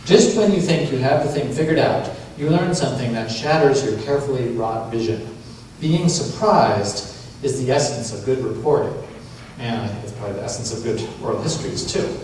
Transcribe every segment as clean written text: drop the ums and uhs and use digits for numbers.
Just when you think you have the thing figured out, you learn something that shatters your carefully wrought vision. Being surprised is the essence of good reporting. And I think it's probably the essence of good oral histories, too.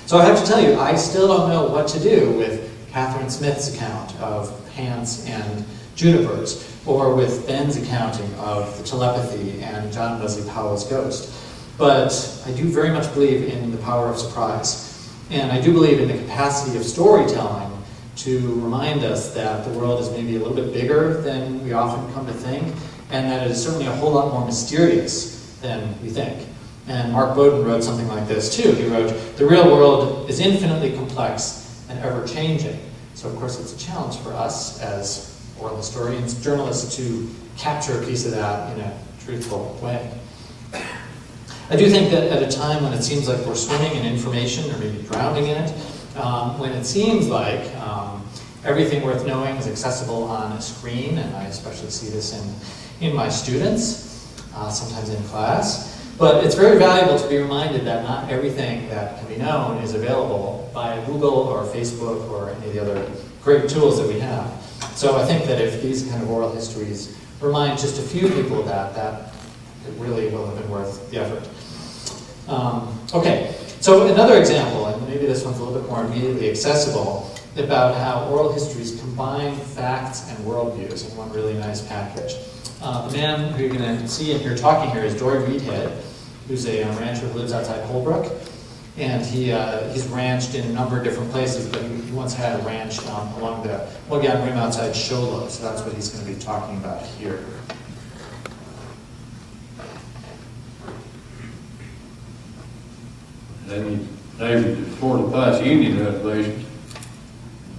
So I have to tell you, I still don't know what to do with Catherine Smith's account of ants and junipers, or with Ben's accounting of the telepathy and John Wesley Powell's ghost. But I do very much believe in the power of surprise. And I do believe in the capacity of storytelling to remind us that the world is maybe a little bit bigger than we often come to think, and that it is certainly a whole lot more mysterious than we think. And Mark Bowden wrote something like this too. He wrote, "The real world is infinitely complex and ever-changing." So of course it's a challenge for us as oral historians, journalists, to capture a piece of that in a truthful way. I do think that at a time when it seems like we're swimming in information, or maybe drowning in it, when it seems like everything worth knowing is accessible on a screen, and I especially see this in my students, sometimes in class, but it's very valuable to be reminded that not everything that can be known is available via Google or Facebook or any of the other great tools that we have. So I think that if these kind of oral histories remind just a few people of that it really will have been worth the effort. Okay, so another example, and maybe this one's a little bit more immediately accessible, about how oral histories combine facts and worldviews in one really nice package. The man who you're going to see and hear talking here is Dory Reedhead, who's a rancher who lives outside Holbrook. And he's ranched in a number of different places, but he once had a ranch along the Mogollon Rim outside Show Low, so that's what he's going to be talking about here. Then neighbors before the Pike Indian reservation,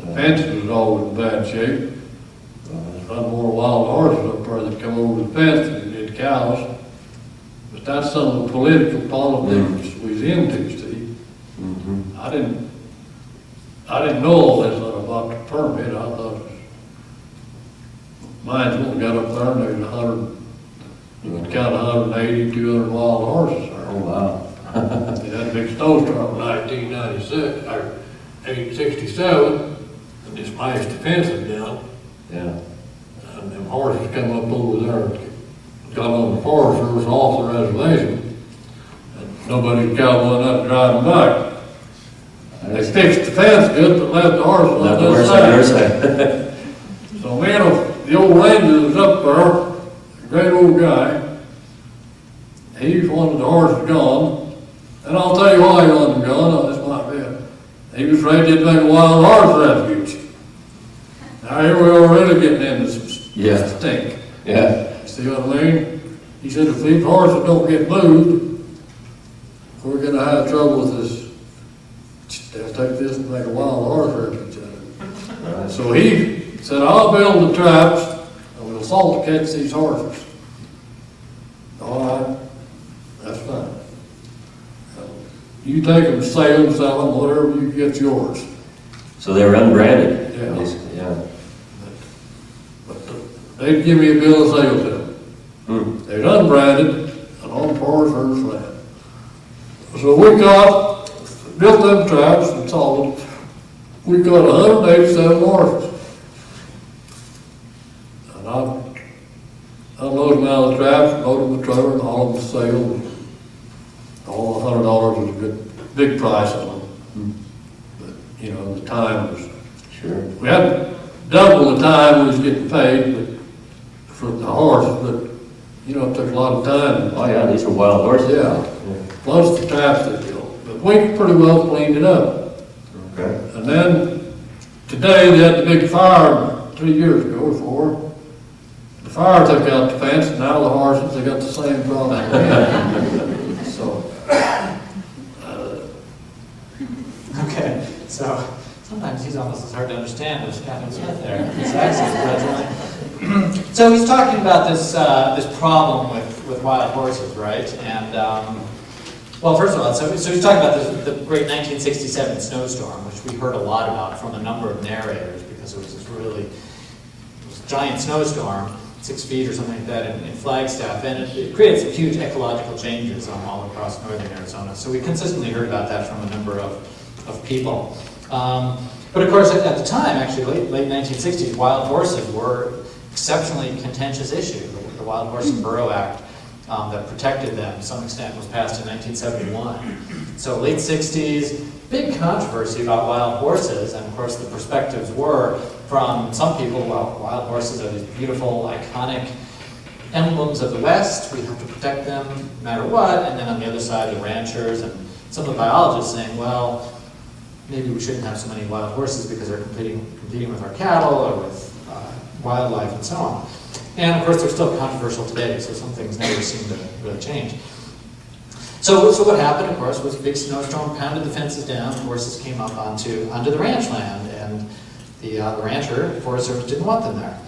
the fences was always in bad shape. There's a lot more wild horses up there that come over the fence than did cows. But that's some of the political politics we was into, Steve. Mm-hmm. I didn't know all this about the permit. I thought mine's only got up there and there's 100, you would count 180, 200 wild horses there. Oh wow. They had a big snowstorm in 1996, or 1867, and they smashed the fences down. Yeah. And them horses come up over there and got on the Forest Service off the reservation. And nobody's got one up to drive them back. They fixed the fence good, but left the horses on the other side. So me and the old ranger was up there, a great old guy. He wanted the horses gone. And I'll tell you why he wanted them gone. This might be it. He was afraid they'd make a wild horse refuge. Now here we are really getting into some stink. Yeah. See what I mean? He said if these horses don't get moved, we're going to have trouble with this. They'll take this and make a wild horse refuge out of it. Right. So he said, I'll build the traps and we'll salt catch these horses. All right, that's fine. You take them, sell them, whatever you get yours. So they were unbranded. Yeah. Basically, yeah. But they'd give me a bill of sale to them. They're unbranded and on Forest Service land. So we built them traps and salted. We got 187 horses. And I unloaded them out of the traps, loaded them in the trailer, and hauled them to sale. All $100 was a good, big price on them. But, you know, the time was, sure. We had double the time we was getting paid for the horse, but, you know, it took a lot of time. Oh yeah, these are wild horses. Yeah. Plus the traps they built. But we pretty well cleaned it up. Okay. And then, today they had the big fire 3 years ago or 4. The fire took out the fence, and now the horses, they got the same problem. So. Okay, so sometimes he's almost as hard to understand as Captain Smith there. His accent. So he's talking about this this problem with wild horses, right? And well, first of all, so he's talking about the great 1967 snowstorm, which we heard a lot about from a number of narrators because it was this really giant snowstorm, 6 feet or something like that in Flagstaff, and it created some huge ecological changes all across northern Arizona. So we consistently heard about that from a number of people. But of course, at the time, actually, late 1960s, wild horses were exceptionally contentious issue. The Wild Horse and Burro Act that protected them to some extent was passed in 1971. So late 60s, big controversy about wild horses, and of course the perspectives were from some people, well, wild horses are these beautiful, iconic emblems of the West, we have to protect them no matter what, and then on the other side, the ranchers and some of the biologists saying, well, maybe we shouldn't have so many wild horses because they're competing with our cattle or with wildlife and so on. And of course, they're still controversial today, so some things never seem to really change. So what happened, of course, was a big snowstorm pounded the fences down, the horses came up onto the ranch land, and the rancher, the Forest Service, didn't want them there.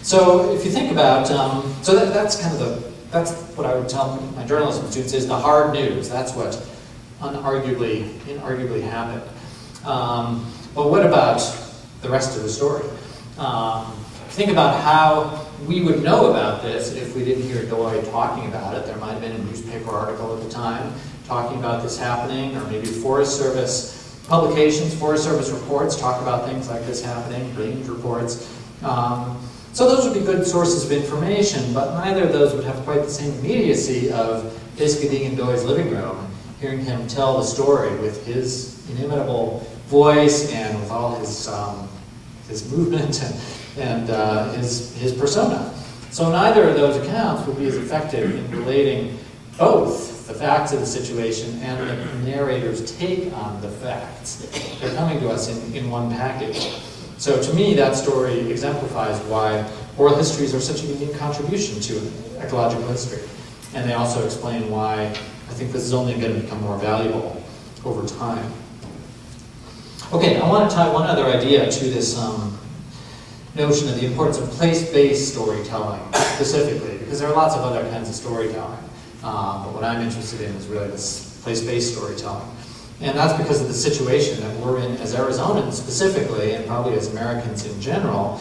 So if you think about, that's kind of that's what I would tell my journalism students is the hard news. That's what inarguably happened. But what about the rest of the story? Think about how we would know about this if we didn't hear Doyle talking about it. There might have been a newspaper article at the time talking about this happening, or maybe Forest Service publications, Forest Service reports talk about things like this happening, range reports. So those would be good sources of information, but neither of those would have quite the same immediacy of basically being in Doyle's living room, hearing him tell the story with his inimitable voice and with all his movement and his persona. So neither of those accounts would be as effective in relating both the facts of the situation and the narrator's take on the facts. They're coming to us in one package. So to me, that story exemplifies why oral histories are such a unique contribution to ecological history. And they also explain why I think this is only going to become more valuable over time. Okay, I want to tie one other idea to this notion of the importance of place-based storytelling, specifically, because there are lots of other kinds of storytelling. But what I'm interested in is really this place-based storytelling. And that's because of the situation that we're in as Arizonans specifically, and probably as Americans in general.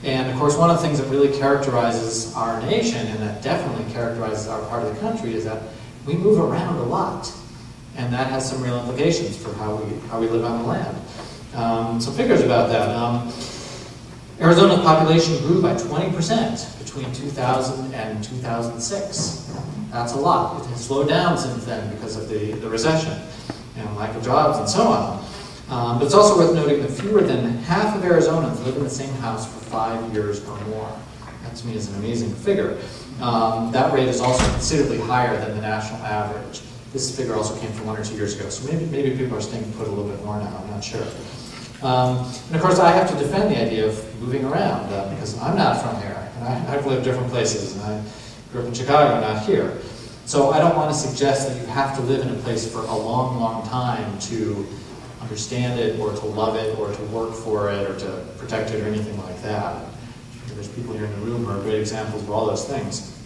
And of course, one of the things that really characterizes our nation, and that definitely characterizes our part of the country, is that we move around a lot. And that has some real implications for how we live on the land. Some figures about that. Arizona's population grew by 20% between 2000 and 2006. That's a lot. It has slowed down since then because of the recession and lack of jobs and so on. But it's also worth noting that fewer than half of Arizonans live in the same house for 5 years or more. That to me is an amazing figure. That rate is also considerably higher than the national average. This figure also came from 1 or 2 years ago, so maybe people are staying put a little bit more now, I'm not sure. And of course, I have to defend the idea of moving around because I'm not from here, and I've lived different places, and I grew up in Chicago, not here. So I don't want to suggest that you have to live in a place for a long, long time to understand it, or to love it, or to work for it, or to protect it, or anything like that. There's people here in the room who are great examples of all those things.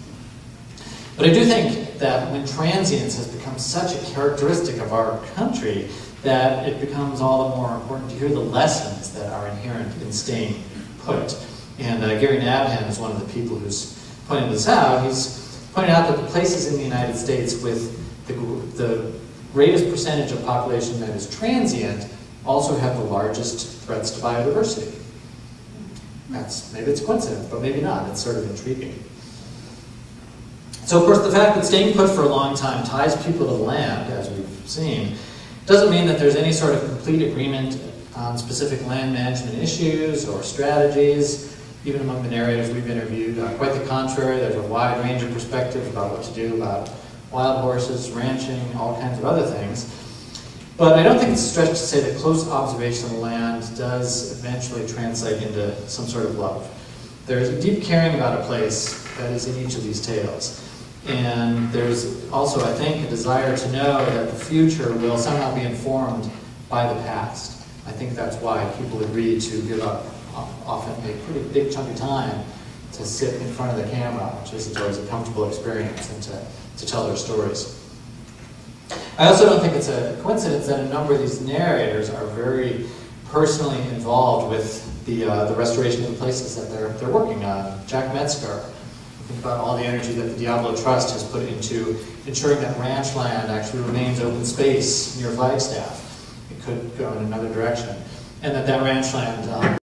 But I do think that when transience has become such a characteristic of our country, that it becomes all the more important to hear the lessons that are inherent in staying put. And Gary Nabhan is one of the people who's pointed this out. He's pointed out that the places in the United States with the greatest percentage of population that is transient also have the largest threats to biodiversity. Maybe it's a coincidence, but maybe not. It's sort of intriguing. So, of course, the fact that staying put for a long time ties people to the land, as we've seen, doesn't mean that there's any sort of complete agreement on specific land management issues or strategies, even among the narrators we've interviewed. Quite the contrary, there's a wide range of perspectives about what to do about wild horses, ranching, all kinds of other things. But I don't think it's a stretch to say that close observation of the land does eventually translate into some sort of love. There's a deep caring about a place that is in each of these tales. And there's also, I think, a desire to know that the future will somehow be informed by the past. I think that's why people agree to give up often a pretty big chunk of time to sit in front of the camera, which isn't always a comfortable experience, and to tell their stories. I also don't think it's a coincidence that a number of these narrators are very personally involved with the restoration of the places that they're working on. Jack Metzger, think about all the energy that the Diablo Trust has put into ensuring that ranch land actually remains open space near Flagstaff. It could go in another direction. And that ranch land